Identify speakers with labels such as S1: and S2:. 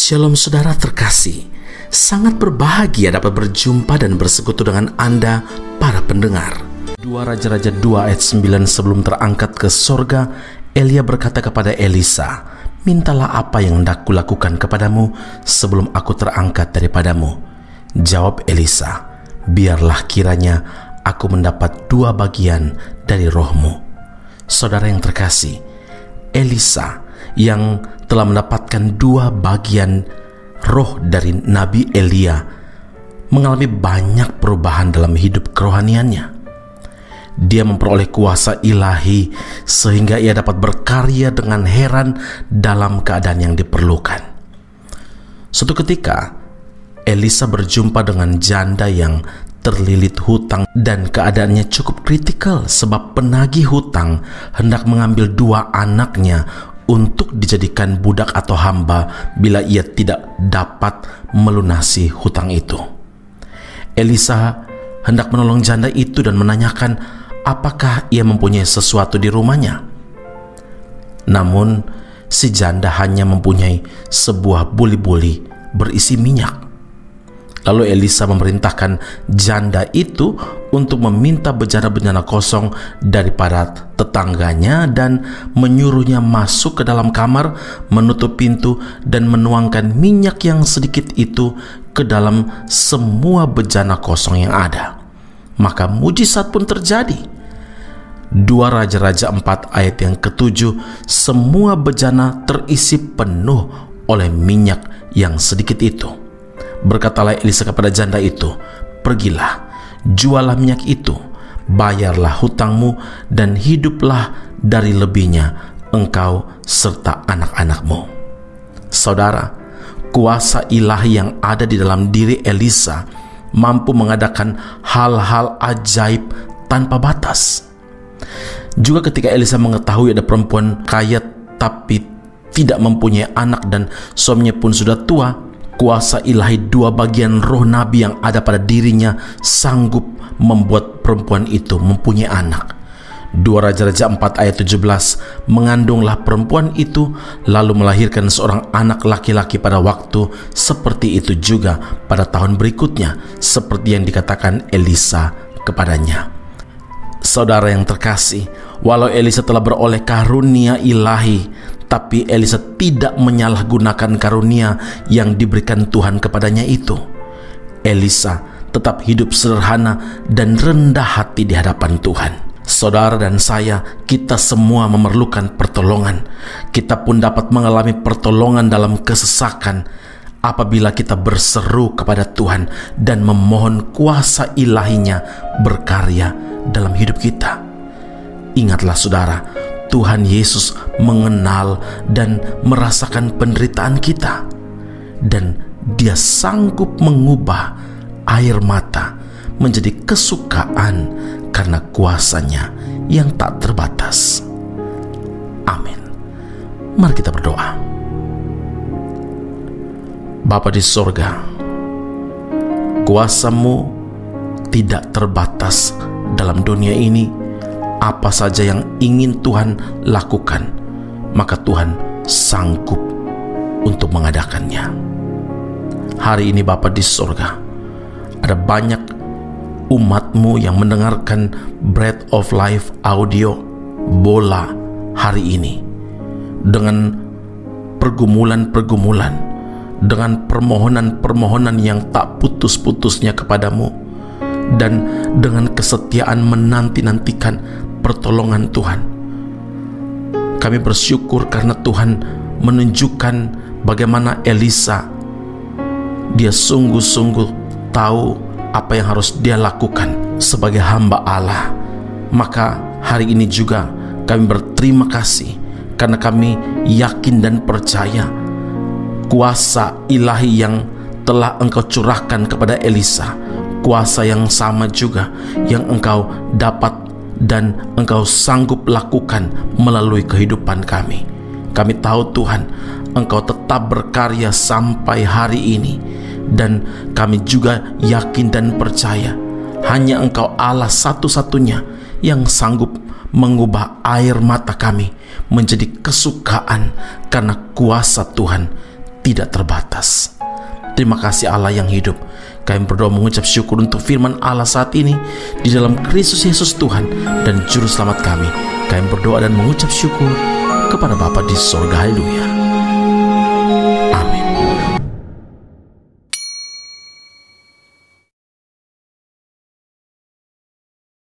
S1: Shalom saudara terkasih, sangat berbahagia dapat berjumpa dan bersekutu dengan Anda para pendengar. 2 Raja-Raja 2 ayat 9, sebelum terangkat ke sorga, Elia berkata kepada Elisa, "Mintalah apa yang hendak kulakukan kepadamu sebelum aku terangkat daripadamu." Jawab Elisa, "Biarlah kiranya aku mendapat 2 bagian dari rohmu." Saudara yang terkasih, Elisa yang telah mendapatkan 2 bagian roh dari Nabi Elia mengalami banyak perubahan dalam hidup kerohaniannya. Dia memperoleh kuasa ilahi sehingga ia dapat berkarya dengan heran dalam keadaan yang diperlukan. Suatu ketika, Elisa berjumpa dengan janda yang terlilit hutang dan keadaannya cukup kritikal sebab penagih hutang hendak mengambil 2 anaknya untuk dijadikan budak atau hamba bila ia tidak dapat melunasi hutang itu. Elisa hendak menolong janda itu dan menanyakan apakah ia mempunyai sesuatu di rumahnya. Namun si janda hanya mempunyai sebuah buli-buli berisi minyak. Lalu Elisa memerintahkan janda itu untuk meminta bejana-bejana kosong daripada tetangganya dan menyuruhnya masuk ke dalam kamar, menutup pintu dan menuangkan minyak yang sedikit itu ke dalam semua bejana kosong yang ada. Maka mujizat pun terjadi. 2 Raja-Raja 4 ayat yang ke-7, semua bejana terisi penuh oleh minyak yang sedikit itu. Berkatalah Elisa kepada janda itu, "Pergilah, jualah minyak itu, bayarlah hutangmu dan hiduplah dari lebihnya engkau serta anak-anakmu." Saudara, kuasa ilahi yang ada di dalam diri Elisa mampu mengadakan hal-hal ajaib tanpa batas. Juga ketika Elisa mengetahui ada perempuan kaya tapi tidak mempunyai anak dan suaminya pun sudah tua, kuasa ilahi 2 bagian roh nabi yang ada pada dirinya sanggup membuat perempuan itu mempunyai anak. 2 Raja-Raja 4 ayat 17, mengandunglah perempuan itu lalu melahirkan seorang anak laki-laki pada waktu seperti itu juga pada tahun berikutnya, seperti yang dikatakan Elisa kepadanya. Saudara yang terkasih, walau Elisa telah beroleh karunia ilahi, tapi Elisa tidak menyalahgunakan karunia yang diberikan Tuhan kepadanya itu. Elisa tetap hidup sederhana dan rendah hati di hadapan Tuhan. Saudara dan saya, kita semua memerlukan pertolongan. Kita pun dapat mengalami pertolongan dalam kesesakan apabila kita berseru kepada Tuhan dan memohon kuasa ilahinya berkarya dalam hidup kita. Ingatlah saudara, Tuhan Yesus mengenal dan merasakan penderitaan kita, dan Dia sanggup mengubah air mata menjadi kesukaan karena kuasanya yang tak terbatas. Amin. Mari kita berdoa. Bapa di sorga, kuasa-Mu tidak terbatas dalam dunia ini. Apa saja yang ingin Tuhan lakukan, maka Tuhan sanggup untuk mengadakannya. Hari ini Bapa di sorga, ada banyak umat-Mu yang mendengarkan Bread of Life audio bola hari ini, dengan pergumulan-pergumulan, dengan permohonan-permohonan yang tak putus-putusnya kepadamu, dan dengan kesetiaan menanti-nantikan pertolongan Tuhan. Kami bersyukur karena Tuhan menunjukkan bagaimana Elisa, dia sungguh-sungguh tahu apa yang harus dia lakukan sebagai hamba Allah. Maka hari ini juga kami berterima kasih karena kami yakin dan percaya kuasa ilahi yang telah Engkau curahkan kepada Elisa, kuasa yang sama juga yang Engkau dapat dan Engkau sanggup lakukan melalui kehidupan kami. Kami tahu Tuhan, Engkau tetap berkarya sampai hari ini, dan kami juga yakin dan percaya hanya Engkau Allah satu-satunya yang sanggup mengubah air mata kami menjadi kesukaan karena kuasa Tuhan tidak terbatas. Terima kasih Allah yang hidup. Kami berdoa mengucap syukur untuk firman Allah saat ini di dalam Kristus Yesus Tuhan dan Juru Selamat kami. Kami berdoa dan mengucap syukur kepada Bapa di sorga. Haleluya.